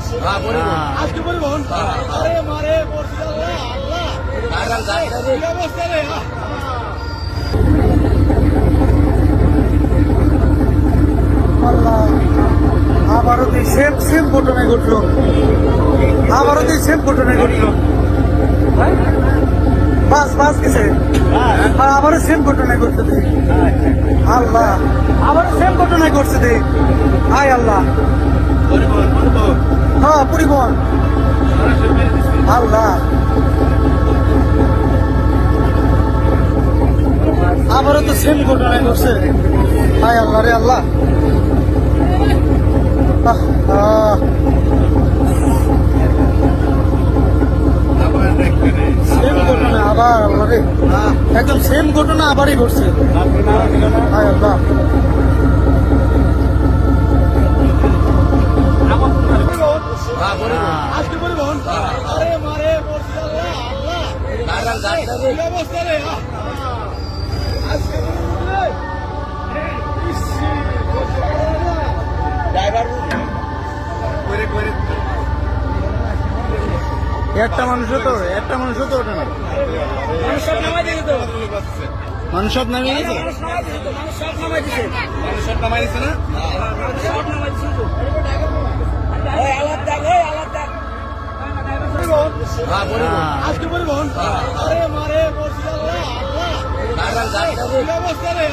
আজকে পরিবহন আরে মারে পড়ছি আল্লাহ কি অবস্থা রে আল্লাহ আবারও তুই সেম ঘটনায় ঘটলো বাস গেছে আর আবারও সেম ঘটনায় ঘটছে তুই আল্লাহ আবারও সেম ঘটনায় ঘটছে তুই হায় আল্লাহ হ্যাঁ পরিবহন আল্লাহ আবারও তো সেম ঘটনায় ঘটছে হায় আল্লাহ রে আল্লাহ সেম ঘটনা আবার আল্লাহ রে একদম সেম ঘটনা আবারই ঘটছে হায় আল্লাহ আজকে পরিবহন আরে মারে পড়ছি আল্লাহ কি অবস্থা রে আজকে একটা মানুষও তো ওঠে না মানুষ সব নামিয়ে গেছে আজকে পরিবহন আরে মারে পড়ছি আল্লাহ কি অবস্থা রে